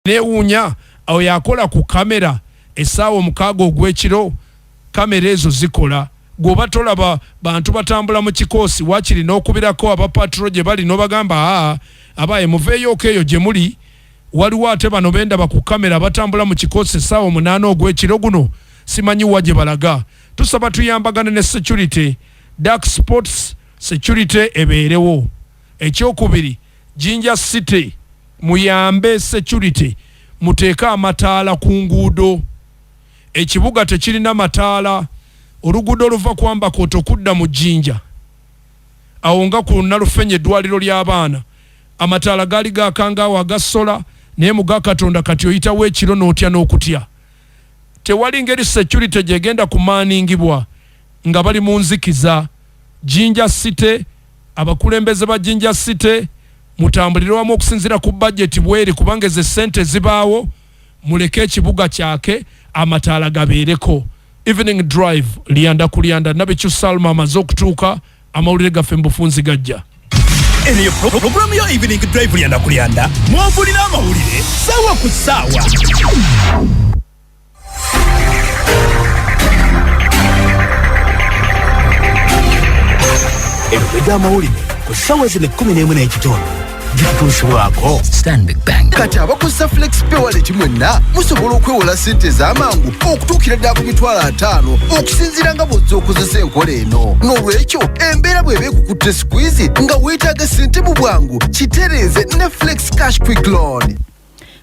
Newunya awo yakola ku kamera essaawa omukaaga ogw'ekiro kamera ezo zikola gwoba tolaba bantu batambula mu kikoosi wakiri n'okubirako abapatro gye bali n'obagamba abaye muveeyooko eyo gye muli waliwo ate bano bendaba ku kamera batambula mu kikoosi essaawa 8 ogw'ekiro guno simanyi wa gye balaga tusaba tuyambagane ne security dark sports security ebeerewo ekyokubiri Jinja City muyambe security muteeka amataala ku nguudo ekibuga tekirina mataala oluguudo luva kwamba koto kudda mu Jinja awo nga ku nalufenye eddwaliro ly'abaana amataala gaali gaakangaawo agasola naye muga Katonda kati oyitawo ekiro n'otya n'okutya tewali ngeri security gyegenda kumaaningibwa nga bali mu nzikiza Jinja City abakulembeze ba Jinja City mutambulire wamu okusinzira ku budget bweri kubanga ze sente zibaawo muleke ekibuga kyake amataala gabeereko evening drive Lyanda ku Lyanda nabichu Salma amaze okutuuka amawulire gaffe mbufunzi gajja Eniyo programu ya evening drive Lyanda ku Lyanda mwavulira amawulire sawa ku sawa Eniyo amawulire ku sawa zile 11 n'ekitondo Jitushwako Stanbic Bank kati abakozesa flex pay wallet mwenna musobola okwewola sente z'amangu okutuukira ddala ku mitwalo 5 okusinziira nga bw'ozza okozesa enkola eno n'olwekyo embeera bw'eba ekukutte squeeze nga weetaaga sente mu bwangu kitereeze ne flex cash quick loan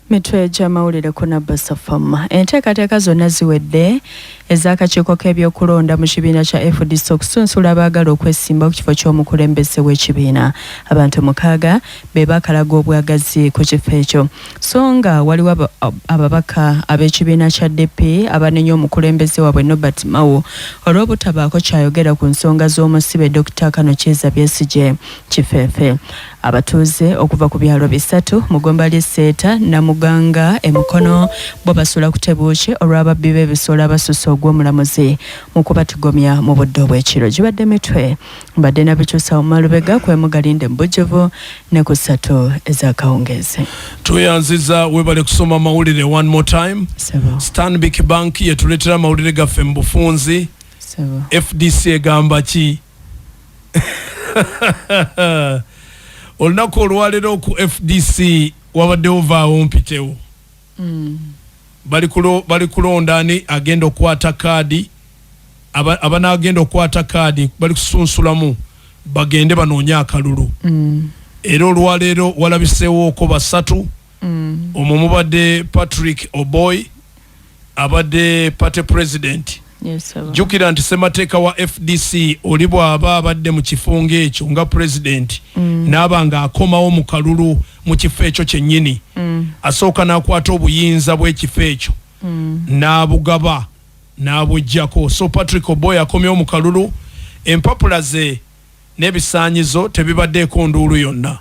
mitwe gy'amawulire ku Nabasa Farm enteekateeka zonna ziwedde ez'akakiiko k'ebyokulonda mu kibiina kya FDC okusunsula abaagala okwesimba ku kifo ky'omukulembeze w'ekibiina abantu 6 be baakalaga obwagazi ku kifo ekyo so nga waliwo ababaka ab'ekibiina kya DP abanenya omukulembeze waabwe Nobert Mao olw'obutabaako kyayogera ku nsonga z'omusibe Dr. Kano Chiza Besigye Kifeefe abatuuze okuva ku byalo bisatu Mugomba Liseeta Namuganga Emukono bo basula ku Tebuuki olw'ababbi b'ebisolo abasusa ogw'omulamuzi mu kubatigomya mu budde obw'ekiro gibadde mitwe mbadde nabikyusa mu Malubega kwemugalinde mu Bujjuvu ne ku 3 ez'akawungeezi tuyanziza webale kusoma mawulire one more time Stanbic Bank yetuleetera mawulire gaffe mu bufunzi FDC egamba ki olunaku olwaleero ku FDC wabadde ovaawo mpitewo bali kulonda ani agenda okwata kaadi abanaagenda okwata kaadi bali kusunsulamu bagende banoonya akalulu era olwaleero walabiseewooko basatu omwo mubadde Patrick Oboy abadde party president jukira nti semateeka wa FDC oli bw'aba abadde mu kifungo ekyo nga president n'aba nga akomawo mu kalulu mu kifo ekyo kyennyini asooka n'akwata obuyinza bw'ekifo ekyo n'abugaba n'abuggyako so Patrick Oboy akomyewo mu kalulu empapula ze n'ebisaanyizo tebibaddeeko nduulu yonna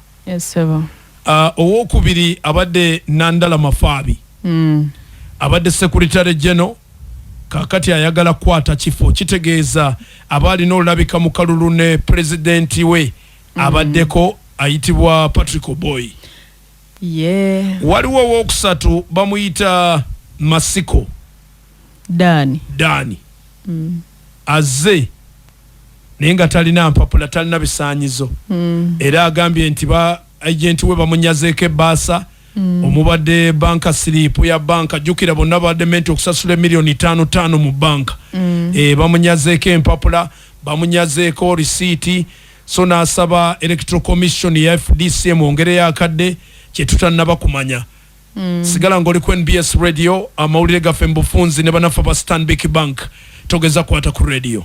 owookubiri abadde Nandala Mafaabi abadde Secretary General kakati ayagala kwata kifo kitegeeza abalina olabika mu kalulu ne presidenti we abaddeko ayitibwa Patrick Oboy waliwo owookusatu bamuyita Masiko Dani azze naye nga talina mpapula talina bisaanyizo era agambye nti agenti we bamunyazeeko ebbaasa omubadde banka silipu ya banka jukira bonna badde menti okusasula milioni 5 mu banka bamunyazeeko empapula bamunyazeeko risiiti so n'asaba electoral commission ya FDC mwongere akadde kyetutannaba kumanya sigala ng'oli ku NBS radio amawulire gaffe mu bufunzi ne banafa ba Stanbic Bank togeza kwata ku radio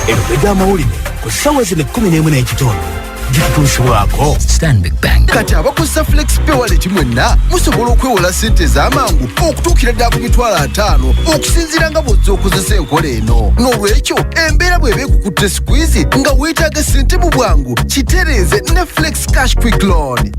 Eniyo amawulire ku sawa zile 11 n'ekitondo Jitushwako Stanbic Bank kati abakozesa flex pay wallet mwenna musobola okwewola sente z'amangu okutuukira ddala ku mitwalo 5 okusinziira nga bw'ozza okozesa enkola eno n'olwekyo embeera bw'eba ekukutte squeeze nga weetaaga sente mu bwangu kitereeze ne flex cash quick loan